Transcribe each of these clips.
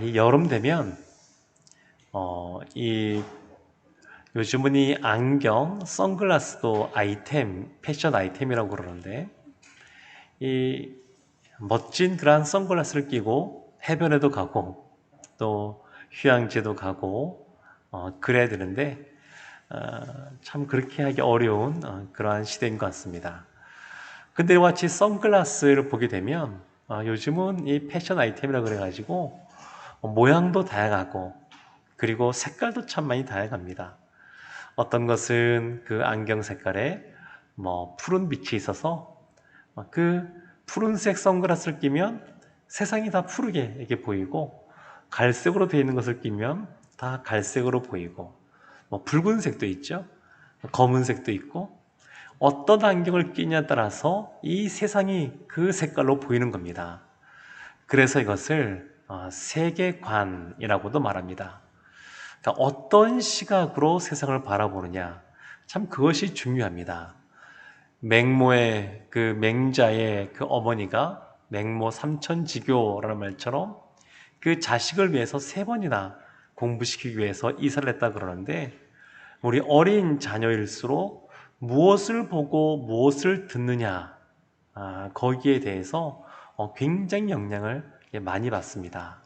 이 여름 되면 이 요즘은 이 안경, 선글라스도 아이템, 패션 아이템이라고 그러는데 이 멋진 그러한 선글라스를 끼고 해변에도 가고 또 휴양지도 가고 그래야 되는데 참 그렇게 하기 어려운 그러한 시대인 것 같습니다. 근데 이와 같이 선글라스를 보게 되면 요즘은 이 패션 아이템이라고 그래가지고 모양도 다양하고 그리고 색깔도 참 많이 다양합니다. 어떤 것은 그 안경 색깔에 푸른 빛이 있어서 그 푸른색 선글라스를 끼면 세상이 다 푸르게 이렇게 보이고, 갈색으로 되어 있는 것을 끼면 다 갈색으로 보이고, 붉은색도 있죠. 검은색도 있고, 어떤 안경을 끼냐에 따라서 이 세상이 그 색깔로 보이는 겁니다. 그래서 이것을 세계관이라고도 말합니다. 그러니까 어떤 시각으로 세상을 바라보느냐, 참 그것이 중요합니다. 맹모의 그 맹자의 그 어머니가 맹모 삼천지교라는 말처럼 그 자식을 위해서 3번이나 공부시키기 위해서 이사를 했다 그러는데, 우리 어린 자녀일수록 무엇을 보고 무엇을 듣느냐, 거기에 대해서 굉장히 영향을 많이 받습니다.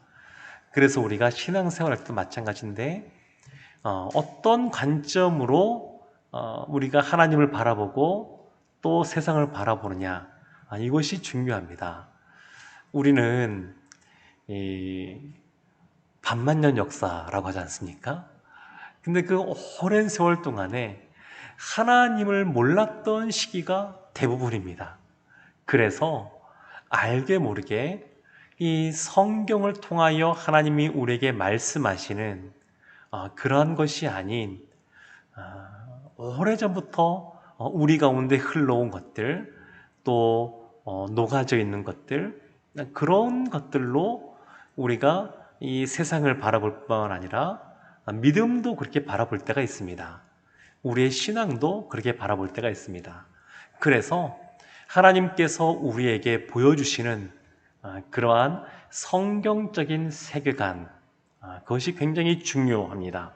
그래서 우리가 신앙생활할 때도 마찬가지인데 어떤 관점으로 우리가 하나님을 바라보고 또 세상을 바라보느냐, 이것이 중요합니다. 우리는 이 반만년 역사라고 하지 않습니까? 근데 그 오랜 세월 동안에 하나님을 몰랐던 시기가 대부분입니다. 그래서 알게 모르게 이 성경을 통하여 하나님이 우리에게 말씀하시는 그러한 것이 아닌 오래전부터 우리 가운데 흘러온 것들, 또 녹아져 있는 것들, 그런 것들로 우리가 이 세상을 바라볼 뿐만 아니라 믿음도 그렇게 바라볼 때가 있습니다. 우리의 신앙도 그렇게 바라볼 때가 있습니다. 그래서 하나님께서 우리에게 보여주시는 그러한 성경적인 세계관, 그것이 굉장히 중요합니다.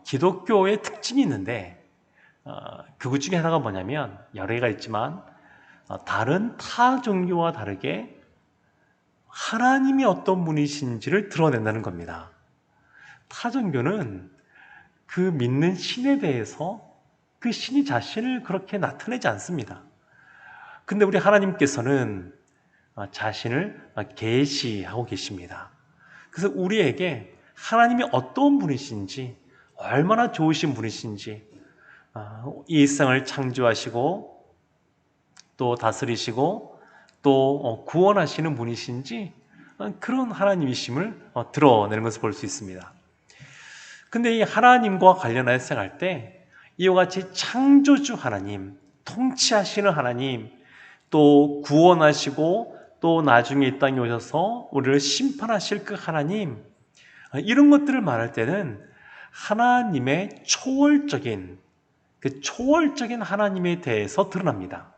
기독교의 특징이 있는데 그것 중에 하나가 뭐냐면, 여러 개가 있지만 다른 타 종교와 다르게 하나님이 어떤 분이신지를 드러낸다는 겁니다. 타 종교는 그 믿는 신에 대해서 그 신이 자신을 그렇게 나타내지 않습니다. 근데 우리 하나님께서는 자신을 계시하고 계십니다. 그래서 우리에게 하나님이 어떤 분이신지, 얼마나 좋으신 분이신지, 이 세상을 창조하시고 또 다스리시고 또 구원하시는 분이신지, 그런 하나님이심을 드러내는 것을 볼 수 있습니다. 근데 이 하나님과 관련하여 생각할 때 이와 같이 창조주 하나님, 통치하시는 하나님, 또 구원하시고 또 나중에 이 땅에 오셔서 우리를 심판하실 그 하나님, 이런 것들을 말할 때는 하나님의 초월적인, 그 초월적인 하나님에 대해서 드러납니다.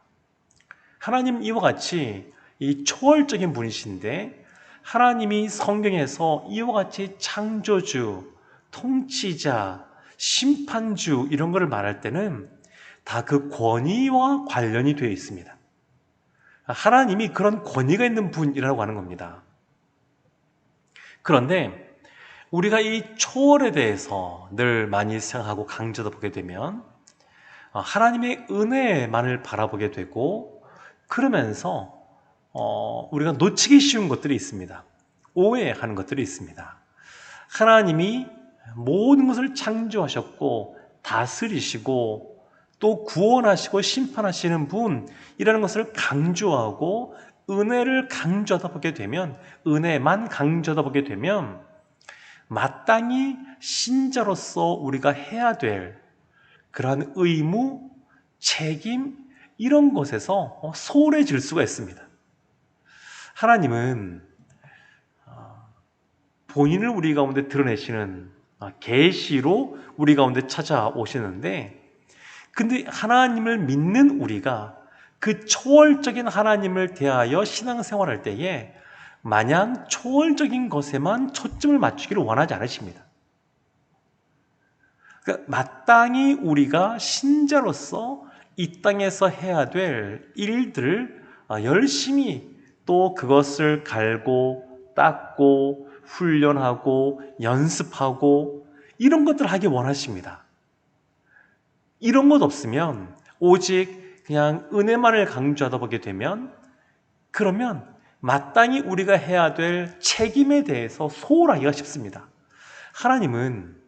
하나님 이와 같이 이 초월적인 분이신데, 하나님이 성경에서 이와 같이 창조주, 통치자, 심판주 이런 것을 말할 때는 다 그 권위와 관련이 되어 있습니다. 하나님이 그런 권위가 있는 분이라고 하는 겁니다. 그런데 우리가 이 초월에 대해서 늘 많이 생각하고 강조하다 보게 되면 하나님의 은혜만을 바라보게 되고, 그러면서 우리가 놓치기 쉬운 것들이 있습니다. 오해하는 것들이 있습니다. 하나님이 모든 것을 창조하셨고 다스리시고 또 구원하시고 심판하시는 분이라는 것을 강조하고, 은혜를 강조하다 보게 되면, 은혜만 강조하다 보게 되면 마땅히 신자로서 우리가 해야 될 그러한 의무, 책임, 이런 것에서 소홀해질 수가 있습니다. 하나님은 본인을 우리 가운데 드러내시는 계시로 우리 가운데 찾아오시는데, 근데 하나님을 믿는 우리가 그 초월적인 하나님을 대하여 신앙생활할 때에 마냥 초월적인 것에만 초점을 맞추기를 원하지 않으십니다. 그러니까 마땅히 우리가 신자로서 이 땅에서 해야 될 일들을 열심히 또 그것을 갈고 닦고 훈련하고 연습하고 이런 것들을 하기 원하십니다. 이런 것 없으면 오직 그냥 은혜만을 강조하다 보게 되면 그러면 마땅히 우리가 해야 될 책임에 대해서 소홀하기가 쉽습니다. 하나님은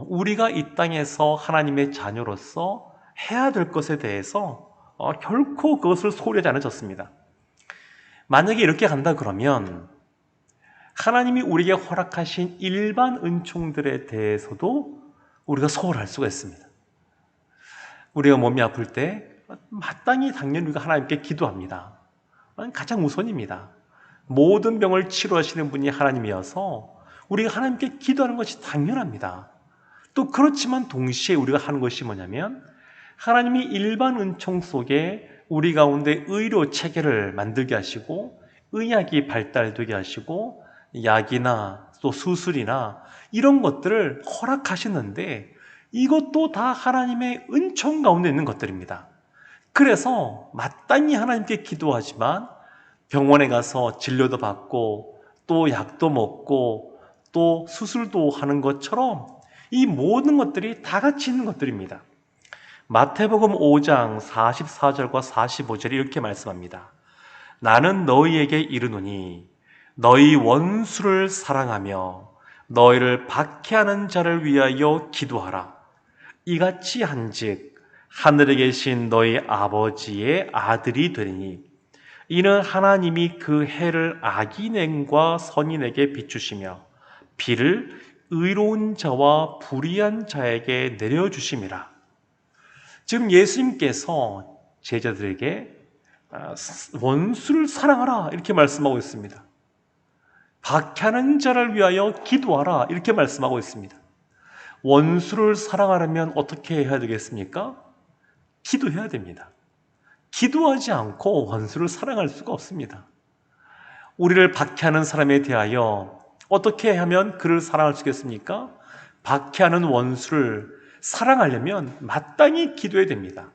우리가 이 땅에서 하나님의 자녀로서 해야 될 것에 대해서 결코 그것을 소홀히 하지 않으셨습니다. 만약에 이렇게 간다 그러면 하나님이 우리에게 허락하신 일반 은총들에 대해서도 우리가 소홀할 수가 있습니다. 우리가 몸이 아플 때 마땅히 당연히 우리가 하나님께 기도합니다. 가장 우선입니다. 모든 병을 치료하시는 분이 하나님이어서 우리가 하나님께 기도하는 것이 당연합니다. 또 그렇지만 동시에 우리가 하는 것이 뭐냐면 하나님이 일반 은총 속에 우리 가운데 의료 체계를 만들게 하시고 의학이 발달되게 하시고 약이나 또 수술이나 이런 것들을 허락하시는데 이것도 다 하나님의 은총 가운데 있는 것들입니다. 그래서 마땅히 하나님께 기도하지만 병원에 가서 진료도 받고 또 약도 먹고 또 수술도 하는 것처럼 이 모든 것들이 다 같이 있는 것들입니다. 마태복음 5장 44절과 45절이 이렇게 말씀합니다. 나는 너희에게 이르노니 너희 원수를 사랑하며 너희를 박해하는 자를 위하여 기도하라. 이같이 한즉 하늘에 계신 너희 아버지의 아들이 되리니 이는 하나님이 그 해를 악인과 선인에게 비추시며 비를 의로운 자와 불의한 자에게 내려주심이라. 지금 예수님께서 제자들에게 원수를 사랑하라 이렇게 말씀하고 있습니다. 박해하는 자를 위하여 기도하라 이렇게 말씀하고 있습니다. 원수를 사랑하려면 어떻게 해야 되겠습니까? 기도해야 됩니다. 기도하지 않고 원수를 사랑할 수가 없습니다. 우리를 박해하는 사람에 대하여 어떻게 하면 그를 사랑할 수 있겠습니까? 박해하는 원수를 사랑하려면 마땅히 기도해야 됩니다.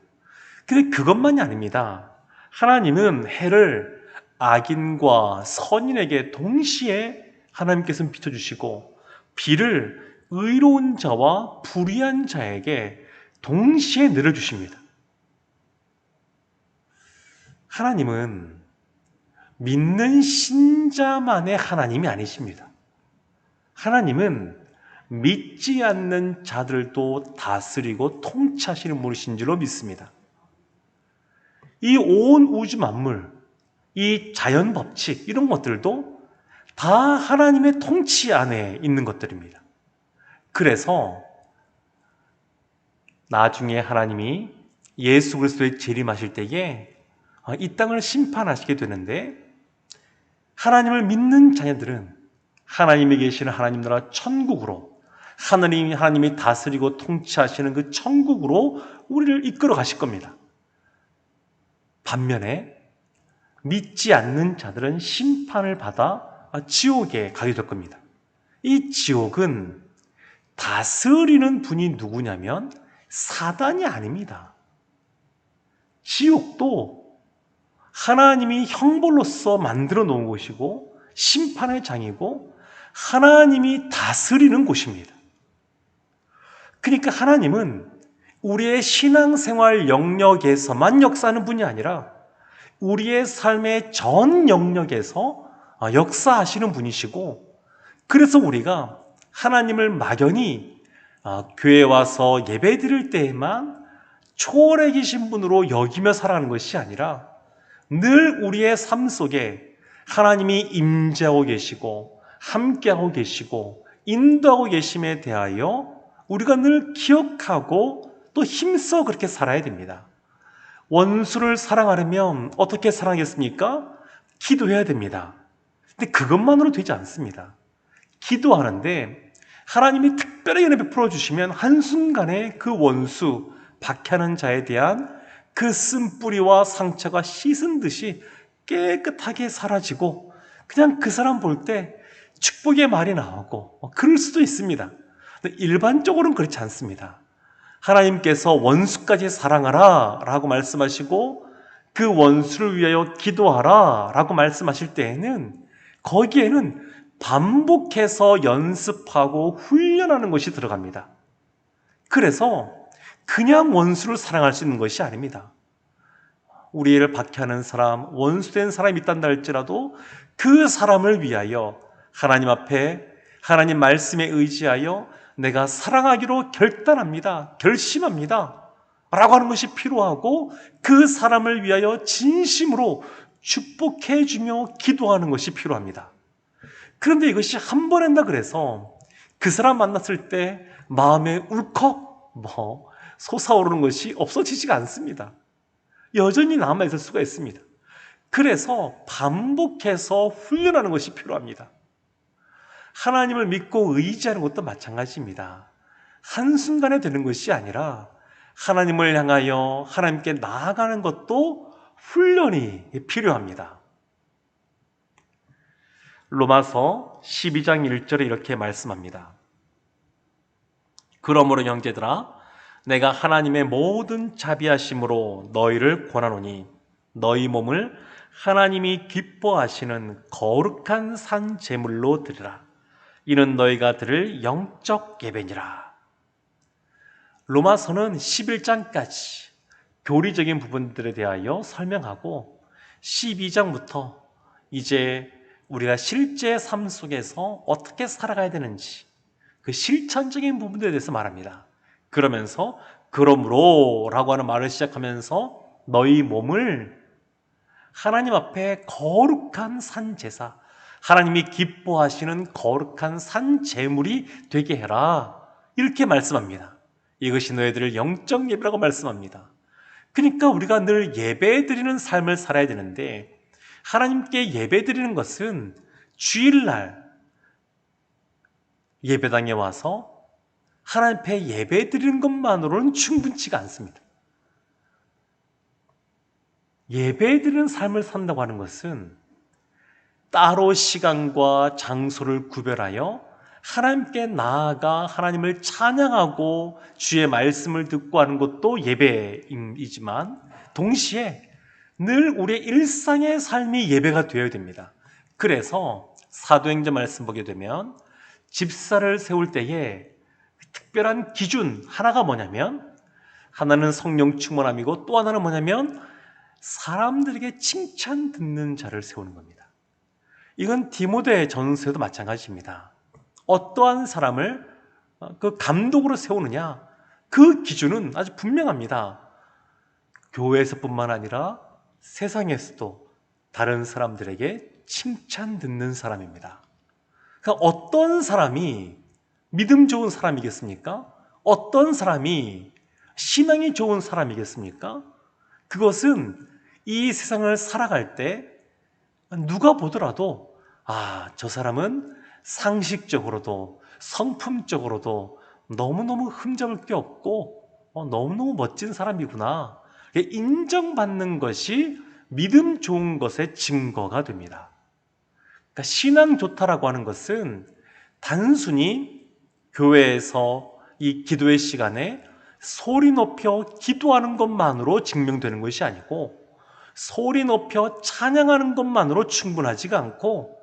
근데 그것만이 아닙니다. 하나님은 해를 악인과 선인에게 동시에 하나님께서는 비춰주시고 비를 의로운 자와 불의한 자에게 동시에 내려주십니다. 하나님은 믿는 신자만의 하나님이 아니십니다. 하나님은 믿지 않는 자들도 다스리고 통치하시는 분이신 줄로 믿습니다. 이 온 우주 만물, 이 자연 법칙 이런 것들도 다 하나님의 통치 안에 있는 것들입니다. 그래서 나중에 하나님이 예수 그리스도의 재림하실 때에 이 땅을 심판하시게 되는데 하나님을 믿는 자녀들은 하나님이 계시는 하나님 나라 천국으로 하나님이 다스리고 통치하시는 그 천국으로 우리를 이끌어 가실 겁니다. 반면에 믿지 않는 자들은 심판을 받아 지옥에 가게 될 겁니다. 이 지옥은 다스리는 분이 누구냐면 사단이 아닙니다. 지옥도 하나님이 형벌로서 만들어 놓은 곳이고 심판의 장이고 하나님이 다스리는 곳입니다. 그러니까 하나님은 우리의 신앙생활 영역에서만 역사하는 분이 아니라 우리의 삶의 전 영역에서 역사하시는 분이시고 그래서 우리가 하나님을 막연히 교회에 와서 예배 드릴 때에만 초월해 계신 분으로 여기며 살아가는 것이 아니라 늘 우리의 삶 속에 하나님이 임재하고 계시고 함께하고 계시고 인도하고 계심에 대하여 우리가 늘 기억하고 또 힘써 그렇게 살아야 됩니다. 원수를 사랑하려면 어떻게 사랑하겠습니까? 기도해야 됩니다. 근데 그것만으로 되지 않습니다. 기도하는데 하나님이 특별히 은혜 베풀어 주시면 한순간에 그 원수, 박해하는 자에 대한 그 쓴뿌리와 상처가 씻은 듯이 깨끗하게 사라지고 그냥 그 사람 볼 때 축복의 말이 나오고 그럴 수도 있습니다. 근데 일반적으로는 그렇지 않습니다. 하나님께서 원수까지 사랑하라 라고 말씀하시고 그 원수를 위하여 기도하라 라고 말씀하실 때에는 거기에는 반복해서 연습하고 훈련하는 것이 들어갑니다. 그래서 그냥 원수를 사랑할 수 있는 것이 아닙니다. 우리를 박해하는 사람, 원수된 사람이 있단다 할지라도 그 사람을 위하여 하나님 앞에 하나님 말씀에 의지하여 내가 사랑하기로 결단합니다. 결심합니다. 라고 하는 것이 필요하고 그 사람을 위하여 진심으로 축복해 주며 기도하는 것이 필요합니다. 그런데 이것이 한 번 한다 그래서 그 사람 만났을 때 마음에 울컥 솟아오르는 것이 없어지지가 않습니다. 여전히 남아있을 수가 있습니다. 그래서 반복해서 훈련하는 것이 필요합니다. 하나님을 믿고 의지하는 것도 마찬가지입니다. 한순간에 되는 것이 아니라 하나님을 향하여 하나님께 나아가는 것도 훈련이 필요합니다. 로마서 12장 1절에 이렇게 말씀합니다. 그러므로 형제들아 내가 하나님의 모든 자비하심으로 너희를 권하노니 너희 몸을 하나님이 기뻐하시는 거룩한 산 제물로 드리라. 이는 너희가 드릴 영적 예배니라. 로마서는 11장까지 교리적인 부분들에 대하여 설명하고 12장부터 이제 우리가 실제 삶 속에서 어떻게 살아가야 되는지 그 실천적인 부분들에 대해서 말합니다. 그러면서 그러므로 라고 하는 말을 시작하면서 너희 몸을 하나님 앞에 거룩한 산제사, 하나님이 기뻐하시는 거룩한 산제물이 되게 해라 이렇게 말씀합니다. 이것이 너희들을 영적 예배라고 말씀합니다. 그러니까 우리가 늘 예배드리는 삶을 살아야 되는데 하나님께 예배드리는 것은 주일날 예배당에 와서 하나님 앞에 예배드리는 것만으로는 충분치가 않습니다. 예배드리는 삶을 산다고 하는 것은 따로 시간과 장소를 구별하여 하나님께 나아가 하나님을 찬양하고 주의 말씀을 듣고 하는 것도 예배이지만 동시에 늘 우리의 일상의 삶이 예배가 되어야 됩니다. 그래서 사도행전 말씀 보게 되면 집사를 세울 때에 특별한 기준 하나가 뭐냐면 하나는 성령 충만함이고 또 하나는 뭐냐면 사람들에게 칭찬 듣는 자를 세우는 겁니다. 이건 디모데 전서에도 마찬가지입니다. 어떠한 사람을 그 감독으로 세우느냐 그 기준은 아주 분명합니다. 교회에서뿐만 아니라 세상에서도 다른 사람들에게 칭찬 듣는 사람입니다. 그러니까 어떤 사람이 믿음 좋은 사람이겠습니까? 어떤 사람이 신앙이 좋은 사람이겠습니까? 그것은 이 세상을 살아갈 때 누가 보더라도 저 사람은 상식적으로도 성품적으로도 너무너무 흠잡을 게 없고 너무너무 멋진 사람이구나 인정받는 것이 믿음 좋은 것의 증거가 됩니다. 그러니까 신앙 좋다라고 하는 것은 단순히 교회에서 이 기도의 시간에 소리 높여 기도하는 것만으로 증명되는 것이 아니고 소리 높여 찬양하는 것만으로 충분하지가 않고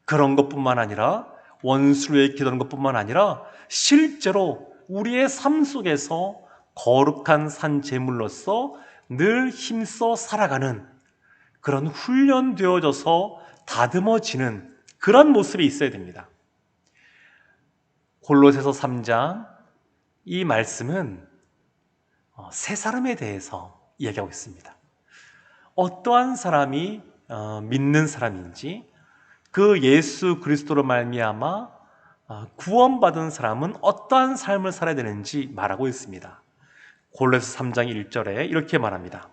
그런 것뿐만 아니라 원수를 위해 기도하는 것뿐만 아니라 실제로 우리의 삶 속에서 거룩한 산 제물로서 늘 힘써 살아가는 그런 훈련되어져서 다듬어지는 그런 모습이 있어야 됩니다. 골로새서 3장 이 말씀은 세 사람에 대해서 이야기하고 있습니다. 어떠한 사람이 믿는 사람인지 그 예수 그리스도로 말미암아 구원받은 사람은 어떠한 삶을 살아야 되는지 말하고 있습니다. 골로새 3장 1절에 이렇게 말합니다.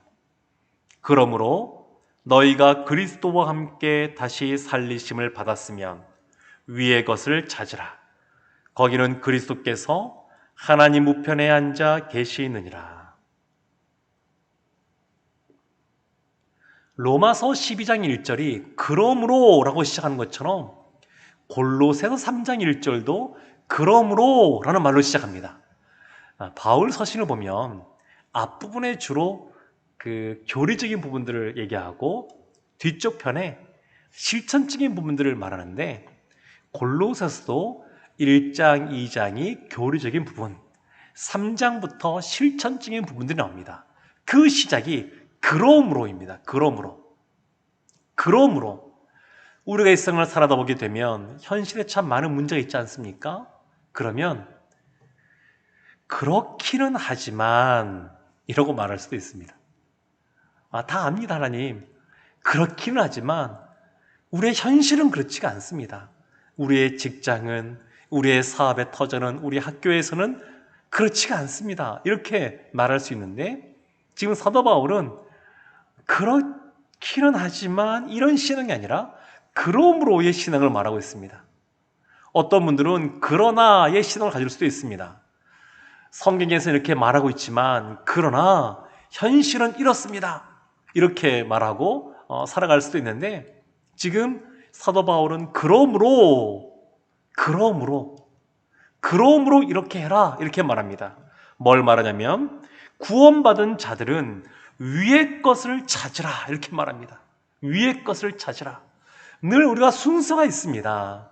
그러므로 너희가 그리스도와 함께 다시 살리심을 받았으면 위의 것을 찾으라. 거기는 그리스도께서 하나님 우편에 앉아 계시느니라. 로마서 12장 1절이 그러므로 라고 시작하는 것처럼 골로새서 3장 1절도 그러므로 라는 말로 시작합니다. 바울 서신을 보면 앞부분에 주로 그 교리적인 부분들을 얘기하고 뒤쪽 편에 실천적인 부분들을 말하는데, 골로새서도 1장, 2장이 교리적인 부분, 3장부터 실천적인 부분들이 나옵니다. 그 시작이 그러므로입니다. 그러므로 우리가 이 생을 살아다 보게 되면 현실에 참 많은 문제가 있지 않습니까? 그러면 그렇기는 하지만 이러고 말할 수도 있습니다. 다 압니다, 하나님. 그렇기는 하지만 우리의 현실은 그렇지가 않습니다. 우리의 직장은, 우리의 사업의 터전은, 우리 학교에서는 그렇지가 않습니다. 이렇게 말할 수 있는데, 지금 사도 바울은 그렇기는 하지만 이런 신앙이 아니라 그러므로의 신앙을 말하고 있습니다. 어떤 분들은 그러나의 신앙을 가질 수도 있습니다. 성경에서 이렇게 말하고 있지만 그러나 현실은 이렇습니다, 이렇게 말하고 살아갈 수도 있는데, 지금 사도 바울은 그러므로 이렇게 해라, 이렇게 말합니다. 뭘 말하냐면 구원받은 자들은 위의 것을 찾으라, 이렇게 말합니다. 위의 것을 찾으라. 늘 우리가 순서가 있습니다.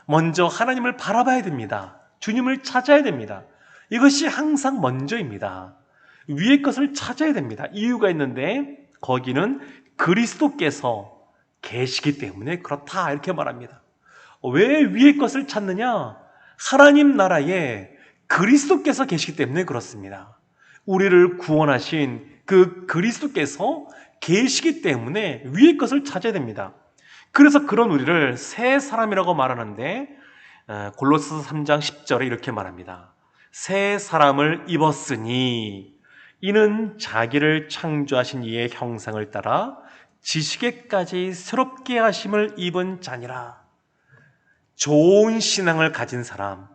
먼저 하나님을 바라봐야 됩니다. 주님을 찾아야 됩니다. 이것이 항상 먼저입니다. 위의 것을 찾아야 됩니다. 이유가 있는데 거기는 그리스도께서 계시기 때문에 그렇다, 이렇게 말합니다. 왜 위의 것을 찾느냐? 하나님 나라에 그리스도께서 계시기 때문에 그렇습니다. 우리를 구원하신 그 그리스도께서 계시기 때문에 위의 것을 찾아야 됩니다. 그래서 그런 우리를 새 사람이라고 말하는데, 골로새서 3장 10절에 이렇게 말합니다. 새 사람을 입었으니 이는 자기를 창조하신 이의 형상을 따라 지식에까지 새롭게 하심을 입은 자니라. 좋은 신앙을 가진 사람,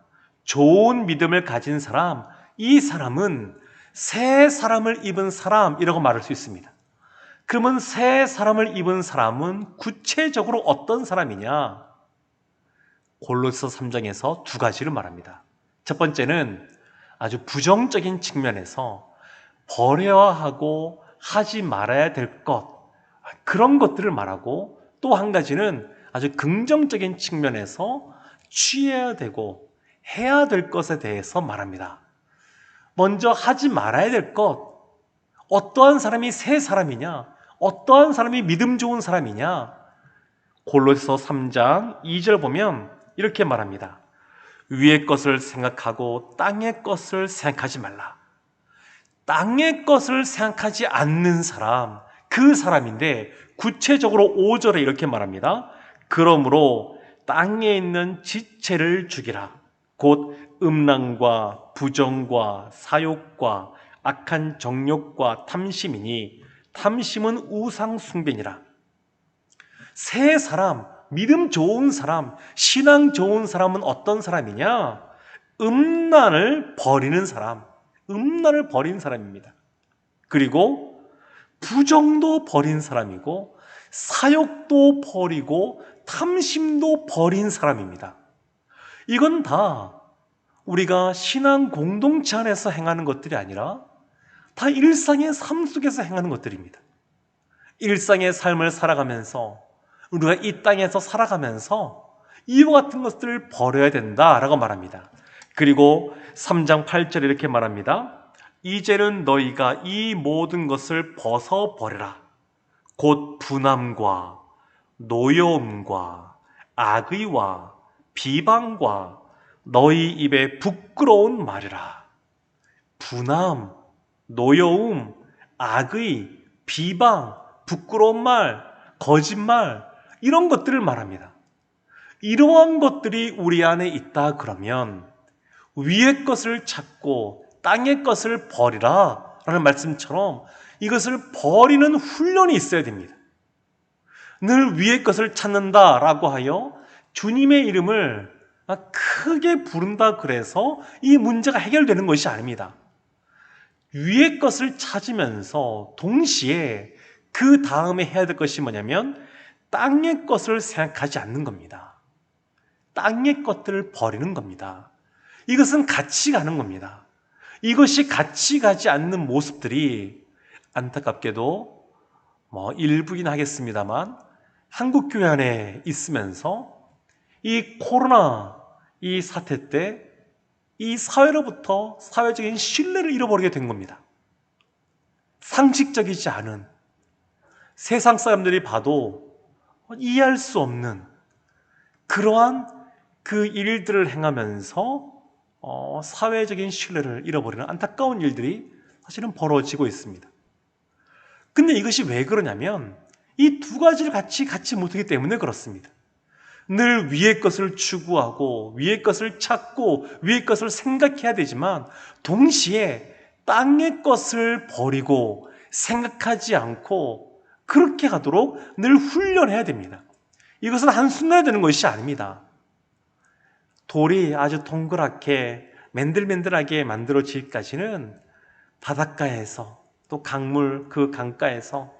좋은 믿음을 가진 사람, 이 사람은 새 사람을 입은 사람이라고 말할 수 있습니다. 그러면 새 사람을 입은 사람은 구체적으로 어떤 사람이냐? 골로새서 3장에서 두 가지를 말합니다. 첫 번째는 아주 부정적인 측면에서 버려야 하고 하지 말아야 될 것, 그런 것들을 말하고, 또 한 가지는 아주 긍정적인 측면에서 취해야 되고 해야 될 것에 대해서 말합니다. 먼저 하지 말아야 될 것, 어떠한 사람이 새 사람이냐, 어떠한 사람이 믿음 좋은 사람이냐? 골로새서 3장 2절 보면 이렇게 말합니다. 위의 것을 생각하고 땅의 것을 생각하지 말라. 땅의 것을 생각하지 않는 사람, 그 사람인데 구체적으로 5절에 이렇게 말합니다. 그러므로 땅에 있는 지체를 죽이라. 곧 음란과 부정과 사욕과 악한 정욕과 탐심이니 탐심은 우상 숭배니라. 새 사람, 믿음 좋은 사람, 신앙 좋은 사람은 어떤 사람이냐? 음란을 버리는 사람, 음란을 버린 사람입니다. 그리고 부정도 버린 사람이고 사욕도 버리고 탐심도 버린 사람입니다. 이건 다 우리가 신앙 공동체 안에서 행하는 것들이 아니라 다 일상의 삶 속에서 행하는 것들입니다. 일상의 삶을 살아가면서, 우리가 이 땅에서 살아가면서 이와 같은 것들을 버려야 된다라고 말합니다. 그리고 3장 8절에 이렇게 말합니다. 이제는 너희가 이 모든 것을 벗어버려라. 곧 분함과 노여움과 악의와 비방과 너희 입에 부끄러운 말이라. 분함, 노여움, 악의, 비방, 부끄러운 말, 거짓말, 이런 것들을 말합니다. 이러한 것들이 우리 안에 있다 그러면 위의 것을 찾고 땅의 것을 버리라 라는 말씀처럼 이것을 버리는 훈련이 있어야 됩니다. 늘 위의 것을 찾는다라고 하여 주님의 이름을 크게 부른다 그래서 이 문제가 해결되는 것이 아닙니다. 위의 것을 찾으면서 동시에 그 다음에 해야 될 것이 뭐냐면 땅의 것을 생각하지 않는 겁니다. 땅의 것들을 버리는 겁니다. 이것은 같이 가는 겁니다. 이것이 같이 가지 않는 모습들이 안타깝게도 일부긴 하겠습니다만 한국 교회 안에 있으면서 이 코로나 이 사태 때 이 사회로부터 사회적인 신뢰를 잃어버리게 된 겁니다. 상식적이지 않은, 세상 사람들이 봐도 이해할 수 없는 그러한 그 일들을 행하면서 사회적인 신뢰를 잃어버리는 안타까운 일들이 사실은 벌어지고 있습니다. 근데 이것이 왜 그러냐면 이 두 가지를 같이 못하기 때문에 그렇습니다. 늘 위의 것을 추구하고 위의 것을 찾고 위의 것을 생각해야 되지만 동시에 땅의 것을 버리고 생각하지 않고 그렇게 가도록 늘 훈련해야 됩니다. 이것은 한순간에 되는 것이 아닙니다. 돌이 아주 동그랗게 맨들맨들하게 만들어지기까지는 바닷가에서 또 강물 그 강가에서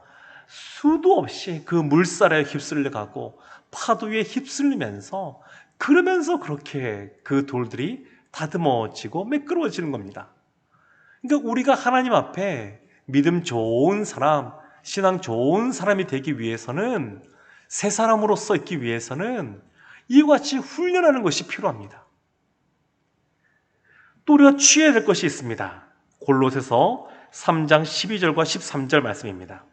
수도 없이 그 물살에 휩쓸려 가고 파도에 휩쓸리면서 그러면서 그렇게 그 돌들이 다듬어지고 매끄러워지는 겁니다. 그러니까 우리가 하나님 앞에 믿음 좋은 사람, 신앙 좋은 사람이 되기 위해서는 새 사람으로서 있기 위해서는 이와 같이 훈련하는 것이 필요합니다. 또 우리가 취해야 될 것이 있습니다. 골로새서 3장 12절과 13절 말씀입니다.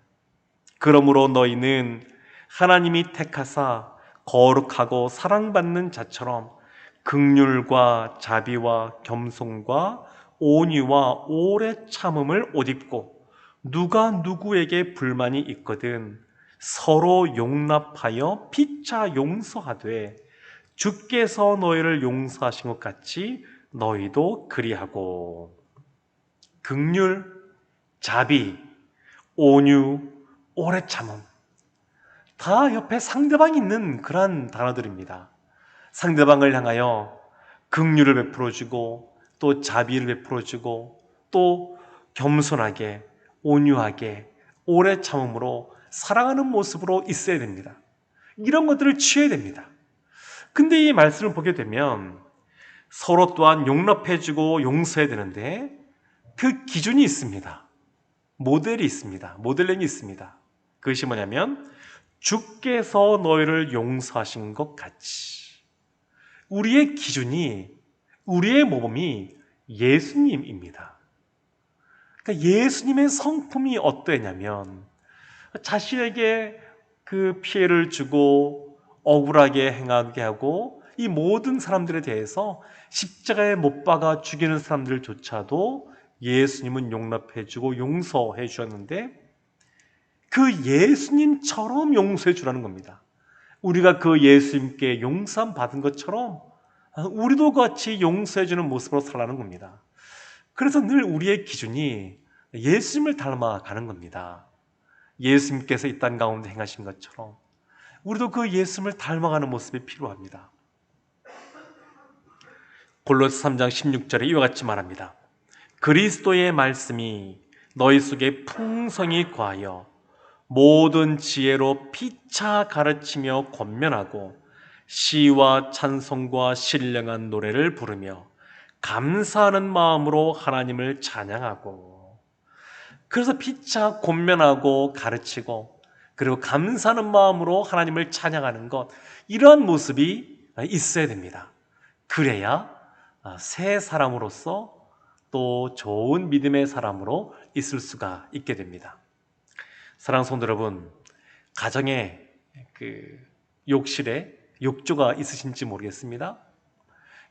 그러므로 너희는 하나님이 택하사 거룩하고 사랑받는 자처럼 긍휼과 자비와 겸손과 온유와 오래 참음을 옷 입고 누가 누구에게 불만이 있거든 서로 용납하여 피차 용서하되 주께서 너희를 용서하신 것 같이 너희도 그리하고. 긍휼, 자비, 온유, 오래 참음 다 옆에 상대방이 있는 그런 단어들입니다. 상대방을 향하여 긍휼을 베풀어주고 또 자비를 베풀어주고 또 겸손하게 온유하게 오래 참음으로 사랑하는 모습으로 있어야 됩니다. 이런 것들을 취해야 됩니다. 근데 이 말씀을 보게 되면 서로 또한 용납해주고 용서해야 되는데 그 기준이 있습니다. 모델이 있습니다. 모델링이 있습니다. 그것이 뭐냐면 주께서 너희를 용서하신 것 같이. 우리의 기준이, 우리의 모범이 예수님입니다. 그러니까 예수님의 성품이 어떠했냐면 자신에게 그 피해를 주고 억울하게 행하게 하고 이 모든 사람들에 대해서 십자가에 못 박아 죽이는 사람들조차도 예수님은 용납해주고 용서해 주셨는데 그 예수님처럼 용서해 주라는 겁니다. 우리가 그 예수님께 용서함 받은 것처럼 우리도 같이 용서해 주는 모습으로 살라는 겁니다. 그래서 늘 우리의 기준이 예수님을 닮아가는 겁니다. 예수님께서 이 땅 가운데 행하신 것처럼 우리도 그 예수님을 닮아가는 모습이 필요합니다. 골로새 3장 16절에 이와 같이 말합니다. 그리스도의 말씀이 너희 속에 풍성히 과하여 모든 지혜로 피차 가르치며 권면하고 시와 찬송과 신령한 노래를 부르며 감사하는 마음으로 하나님을 찬양하고. 그래서 피차 권면하고 가르치고 그리고 감사하는 마음으로 하나님을 찬양하는 것, 이러한 모습이 있어야 됩니다. 그래야 새 사람으로서 또 좋은 믿음의 사람으로 있을 수가 있게 됩니다. 사랑하는 성도 여러분, 가정에 욕실에 욕조가 있으신지 모르겠습니다.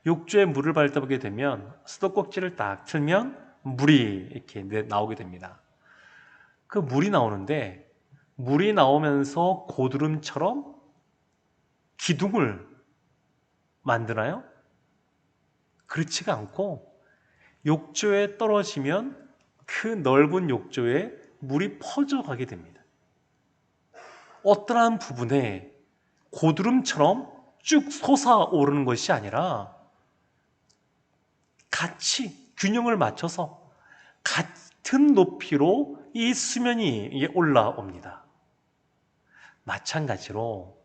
욕조에 물을 밟다 보게 되면 수도꼭지를 딱 틀면 물이 이렇게 나오게 됩니다. 그 물이 나오는데 물이 나오면서 고드름처럼 기둥을 만드나요? 그렇지가 않고 욕조에 떨어지면 그 넓은 욕조에 물이 퍼져가게 됩니다. 어떠한 부분에 고드름처럼 쭉 솟아오르는 것이 아니라 같이 균형을 맞춰서 등 높이로 이 수면이 올라옵니다. 마찬가지로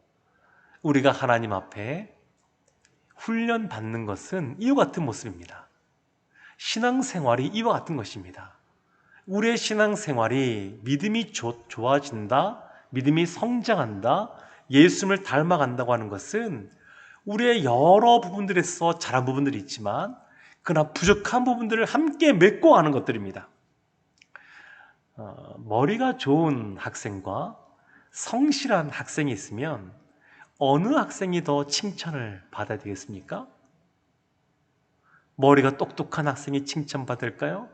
우리가 하나님 앞에 훈련받는 것은 이와 같은 모습입니다. 신앙생활이 이와 같은 것입니다. 우리의 신앙생활이 믿음이 좋아진다, 믿음이 성장한다, 예수님을 닮아간다고 하는 것은 우리의 여러 부분들에서 잘한 부분들이 있지만 그러나 부족한 부분들을 함께 맺고 가는 것들입니다. 머리가 좋은 학생과 성실한 학생이 있으면 어느 학생이 더 칭찬을 받아야 되겠습니까? 머리가 똑똑한 학생이 칭찬받을까요?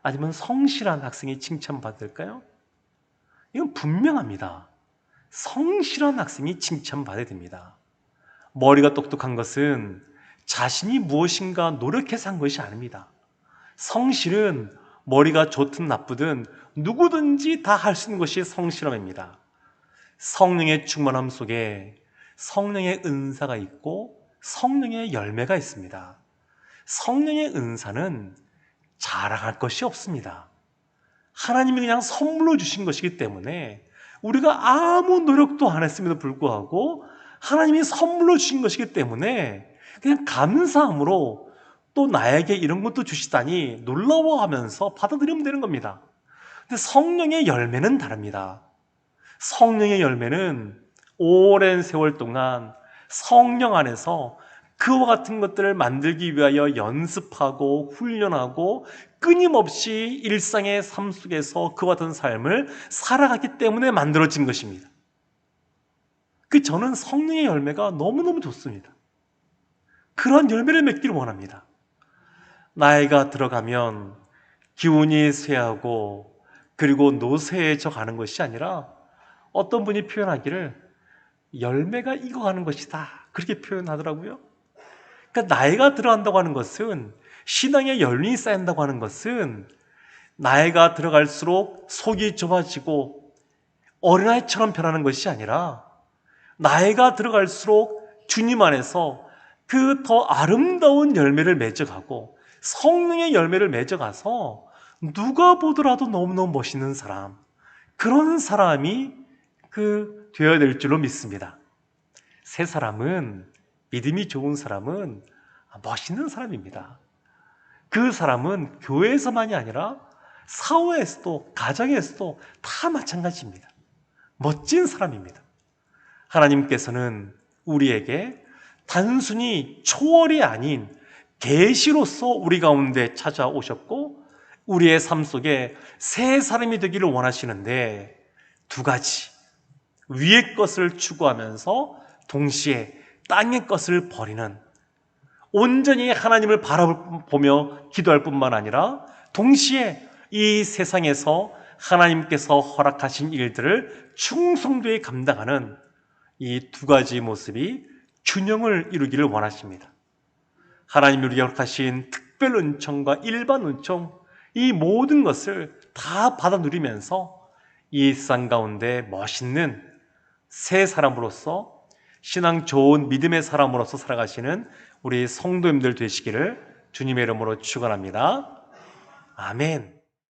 아니면 성실한 학생이 칭찬받을까요? 이건 분명합니다. 성실한 학생이 칭찬받아야 됩니다. 머리가 똑똑한 것은 자신이 무엇인가 노력해서 한 것이 아닙니다. 성실은 머리가 좋든 나쁘든 누구든지 다 할 수 있는 것이 성실함입니다. 성령의 충만함 속에 성령의 은사가 있고 성령의 열매가 있습니다. 성령의 은사는 자랑할 것이 없습니다. 하나님이 그냥 선물로 주신 것이기 때문에 우리가 아무 노력도 안 했음에도 불구하고 하나님이 선물로 주신 것이기 때문에 그냥 감사함으로 또 나에게 이런 것도 주시다니 놀라워하면서 받아들이면 되는 겁니다. 근데 성령의 열매는 다릅니다. 성령의 열매는 오랜 세월 동안 성령 안에서 그와 같은 것들을 만들기 위하여 연습하고 훈련하고 끊임없이 일상의 삶 속에서 그와 같은 삶을 살아갔기 때문에 만들어진 것입니다. 저는 성령의 열매가 너무너무 좋습니다. 그런 열매를 맺기를 원합니다. 나이가 들어가면 기운이 쇠하고 그리고 노쇠해져 가는 것이 아니라 어떤 분이 표현하기를 열매가 익어가는 것이다, 그렇게 표현하더라고요. 그러니까 나이가 들어간다고 하는 것은, 신앙의 연륜이 쌓인다고 하는 것은 나이가 들어갈수록 속이 좁아지고 어린아이처럼 변하는 것이 아니라 나이가 들어갈수록 주님 안에서 그 더 아름다운 열매를 맺어가고 성령의 열매를 맺어가서 누가 보더라도 너무너무 멋있는 사람, 그런 사람이 되어야 될 줄로 믿습니다. 새 사람은, 믿음이 좋은 사람은 멋있는 사람입니다. 그 사람은 교회에서만이 아니라 사회에서도 가정에서도 다 마찬가지입니다. 멋진 사람입니다. 하나님께서는 우리에게 단순히 초월이 아닌 계시로서 우리 가운데 찾아오셨고 우리의 삶 속에 새 사람이 되기를 원하시는데, 두 가지, 위의 것을 추구하면서 동시에 땅의 것을 버리는, 온전히 하나님을 바라보며 기도할 뿐만 아니라 동시에 이 세상에서 하나님께서 허락하신 일들을 충성되이 감당하는 이 두 가지 모습이 균형을 이루기를 원하십니다. 하나님이 우리에게 허락하신 특별 은총과 일반 은총, 이 모든 것을 다 받아 누리면서 이 세상 가운데 멋있는 새 사람으로서, 신앙 좋은 믿음의 사람으로서 살아가시는 우리 성도님들 되시기를 주님의 이름으로 축원합니다. 아멘.